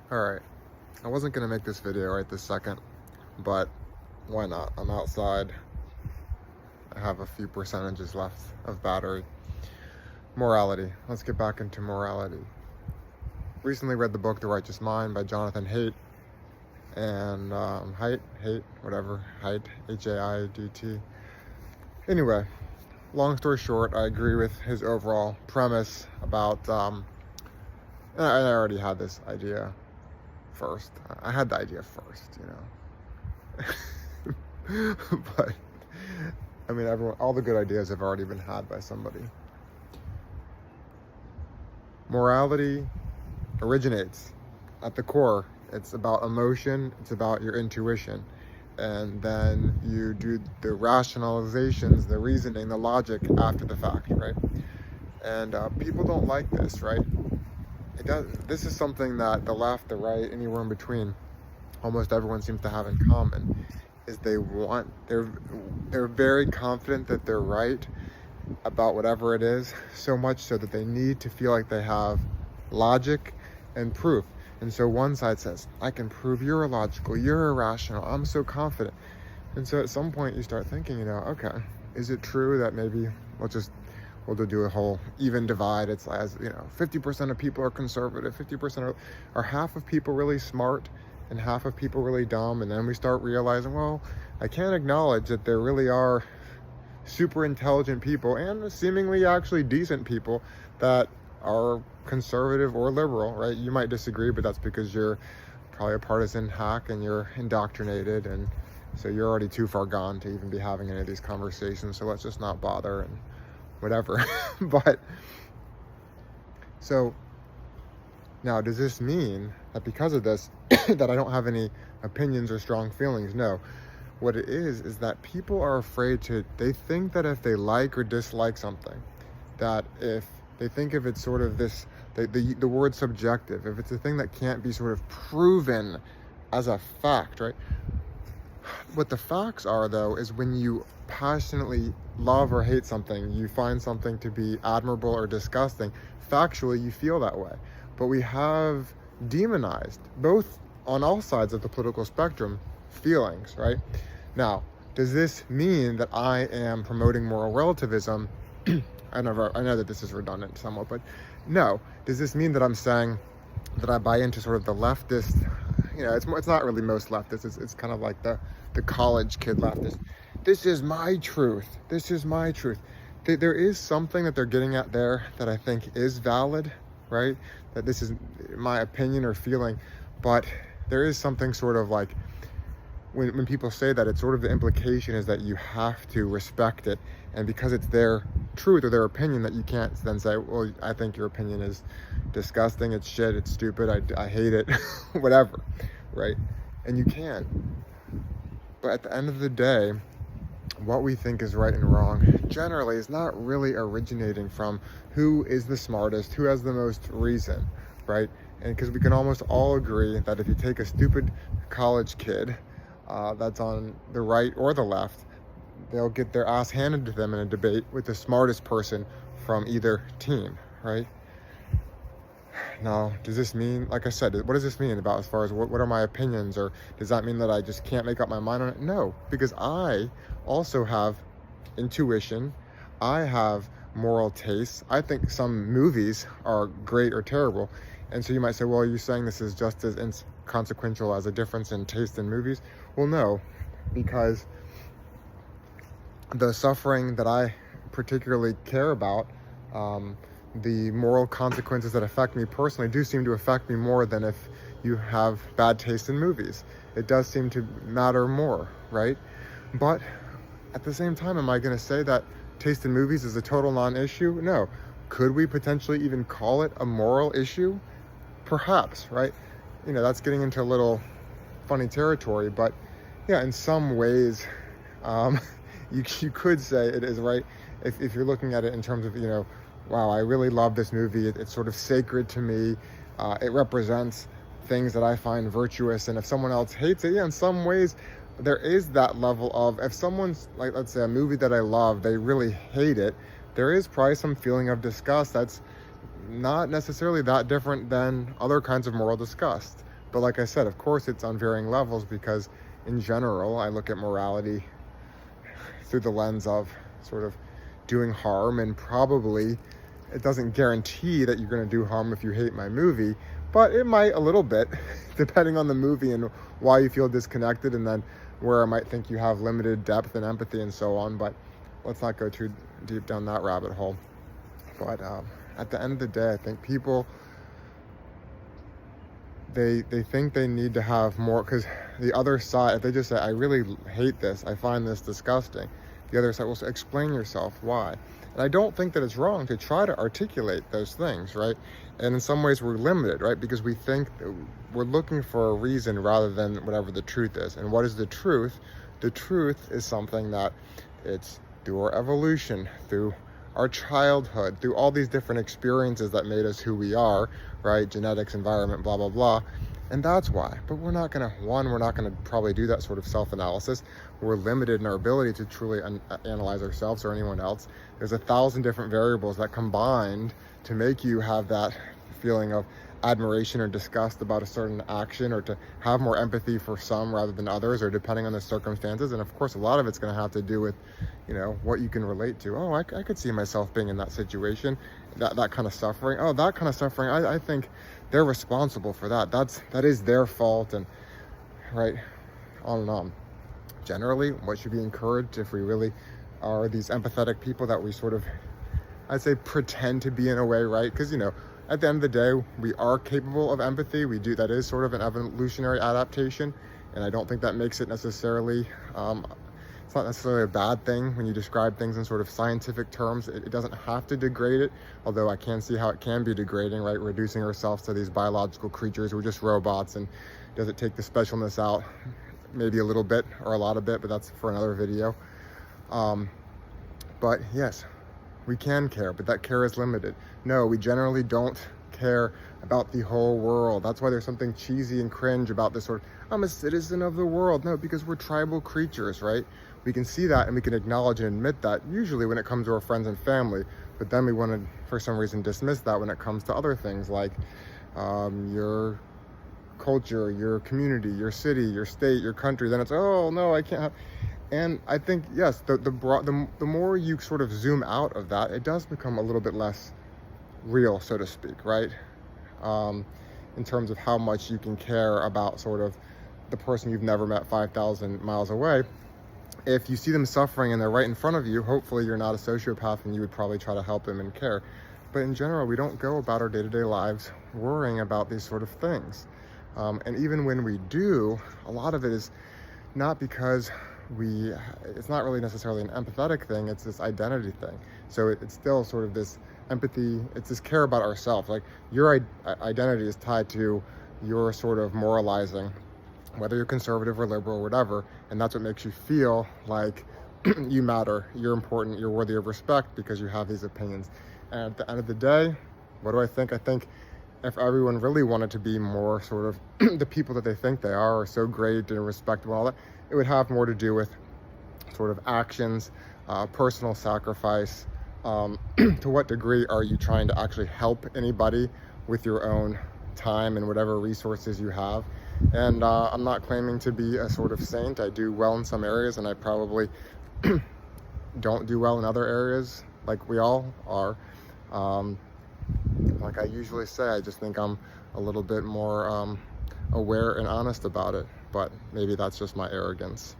Alright, I wasn't going to make this video right this second, but why not? I'm outside. I have a few percentages left of battery. Morality. Let's get back into morality. Recently read the book The Righteous Mind by Jonathan Haidt. And Haidt, whatever. Haidt, H-A-I-D-T. Anyway, long story short, I agree with his overall premise about, and I already had this idea first. I had the idea first, but I mean, all the good ideas have already been had by somebody. Morality originates at the core. It's about emotion. It's about your intuition. And then you do the rationalizations, the reasoning, the logic after the fact, right? And people don't like this, right? This is something that the left, the right, anywhere in between, almost everyone seems to have in common, is they're very confident that they're right about whatever it is, so much so that they need to feel like they have logic and proof. And so one side says, I can prove you're illogical, you're irrational, I'm so confident. And so at some point you start thinking, okay, is it true that maybe we'll do a whole even divide? It's as 50% of people are conservative, 50% are half of people really smart and half of people really dumb. And then we start realizing, well, I can't acknowledge that there really are super intelligent people and seemingly actually decent people that are conservative or liberal, right? You might disagree, but that's because you're probably a partisan hack and you're indoctrinated, and so you're already too far gone to even be having any of these conversations. So let's just not bother and whatever. But so now, does this mean that because of this that I don't have any opinions or strong feelings? No. What it is that people are afraid they think that if they like or dislike something, that if they think of it sort of this, the word subjective, if it's a thing that can't be sort of proven as a fact, right? What the facts are, though, is when you passionately love or hate something, you find something to be admirable or disgusting, factually you feel that way. But we have demonized, both on all sides of the political spectrum, feelings, right? Now, does this mean that I am promoting moral relativism? I know that this is redundant somewhat, but no. Does this mean that I'm saying that I buy into sort of the leftist, it's not really most leftists, it's kind of like the college kid leftist. This is my truth. This is my truth. There is something that they're getting at there that I think is valid, right? That this is my opinion or feeling, but there is something sort of like, when people say that, it's sort of the implication is that you have to respect it, and because it's their truth or their opinion, that you can't then say, well, I think your opinion is disgusting, it's shit, it's stupid, I hate it, whatever, right? And you can. But at the end of the day, what we think is right and wrong generally is not really originating from who is the smartest, who has the most reason, right? And because we can almost all agree that if you take a stupid college kid that's on the right or the left, they'll get their ass handed to them in a debate with the smartest person from either team, right? Now, does this mean, like I said, what does this mean about as far as what are my opinions, or does that mean that I just can't make up my mind on it? No, because I also have intuition. I have moral tastes. I think some movies are great or terrible. And so you might say, well, are you saying this is just as inconsequential as a difference in taste in movies? Well, no, because the suffering that I particularly care about, the moral consequences that affect me personally do seem to affect me more than if you have bad taste in movies. It does seem to matter more, right? But at the same time, am I going to say that taste in movies is a total non-issue? No. Could we potentially even call it a moral issue? Perhaps, right? That's getting into a little funny territory, but yeah, in some ways, you could say it is, right? If you're looking at it in terms of, wow, I really love this movie. It's sort of sacred to me. It represents things that I find virtuous. And if someone else hates it, yeah, in some ways, there is that level of, if someone's, like, let's say a movie that I love, they really hate it, there is probably some feeling of disgust that's not necessarily that different than other kinds of moral disgust, But like I said, of course, it's on varying levels, because in general, I look at morality through the lens of sort of doing harm, and probably it doesn't guarantee that you're going to do harm if you hate my movie, but it might a little bit, depending on the movie and why you feel disconnected, and then where I might think you have limited depth and empathy and so on. But let's not go too deep down that rabbit hole. But at the end of the day, I think people, they think they need to have more, because the other side, if they just say, I really hate this, I find this disgusting, the other side will say, explain yourself, why? And I don't think that it's wrong to try to articulate those things, right? And in some ways we're limited, right? Because we think we're looking for a reason rather than whatever the truth is. And what is the truth? The truth is something that it's through our evolution, through our childhood, through all these different experiences that made us who we are, right? Genetics, environment, blah, blah, blah. And that's why. But we're not going to, we're not going to probably do that sort of self-analysis. We're limited in our ability to truly analyze ourselves or anyone else. There's 1,000 different variables that combined to make you have that feeling of admiration or disgust about a certain action, or to have more empathy for some rather than others, or depending on the circumstances. And of course, a lot of it's going to have to do with, you know, what you can relate to. Oh, I could see myself being in that situation, that kind of suffering. Oh, that kind of suffering, I think they're responsible for that. That is their fault, and right, on and on. Generally, what should be encouraged, if we really are these empathetic people that we sort of, I'd say, pretend to be in a way, right? Because, you know, at the end of the day, we are capable of empathy. We do. That is sort of an evolutionary adaptation, and I don't think that makes it necessarily, it's not necessarily a bad thing when you describe things in sort of scientific terms. It doesn't have to degrade it, although I can see how it can be degrading, right? Reducing ourselves to these biological creatures. We're just robots, and does it take the specialness out? Maybe a little bit, or a lot of it, but that's for another video. But yes, we can care, but that care is limited. No, we generally don't care about the whole world. That's why there's something cheesy and cringe about this sort of, I'm a citizen of the world. No, because we're tribal creatures, right? We can see that, and we can acknowledge and admit that usually when it comes to our friends and family, but then we want to, for some reason, dismiss that when it comes to other things like your culture, your community, your city, your state, your country. Then it's, oh no, I can't have. And I think, yes, the more you sort of zoom out of that, it does become a little bit less real, so to speak, right? In terms of how much you can care about sort of the person you've never met 5,000 miles away. If you see them suffering and they're right in front of you, hopefully you're not a sociopath and you would probably try to help them and care. But in general, we don't go about our day-to-day lives worrying about these sort of things. And even when we do, a lot of it is not because it's not really necessarily an empathetic thing, it's this identity thing. So it's still sort of this empathy, it's this care about ourselves. Like, your identity is tied to your sort of moralizing, whether you're conservative or liberal or whatever, and that's what makes you feel like you matter, you're important, you're worthy of respect because you have these opinions. And at the end of the day, what do I think? I think if everyone really wanted to be more sort of the people that they think they are so great and respectable and all that, it would have more to do with sort of actions, personal sacrifice. To what degree are you trying to actually help anybody with your own time and whatever resources you have? And I'm not claiming to be a sort of saint. I do well in some areas, and I probably don't do well in other areas, like we all are. Like I usually say, I just think I'm a little bit more aware and honest about it, but maybe that's just my arrogance.